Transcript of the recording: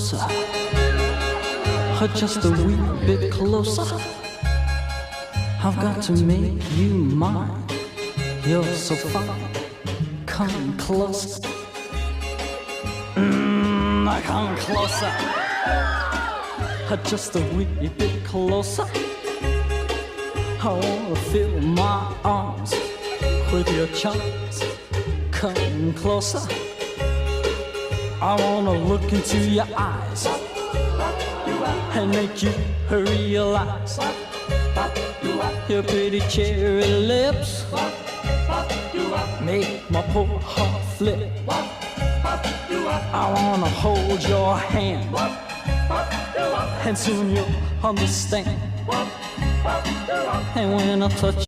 closer, just a wee bit closer. I've got to make you mine. You're so fine. Come closer. Come closer. Just a wee bit closer. I wanna fill my arms with your charms. Come closer. I wanna look into your eyes and make you realize your pretty cherry lips make my poor heart flip. I wanna hold your hand, and soon you'll understand. And when I touch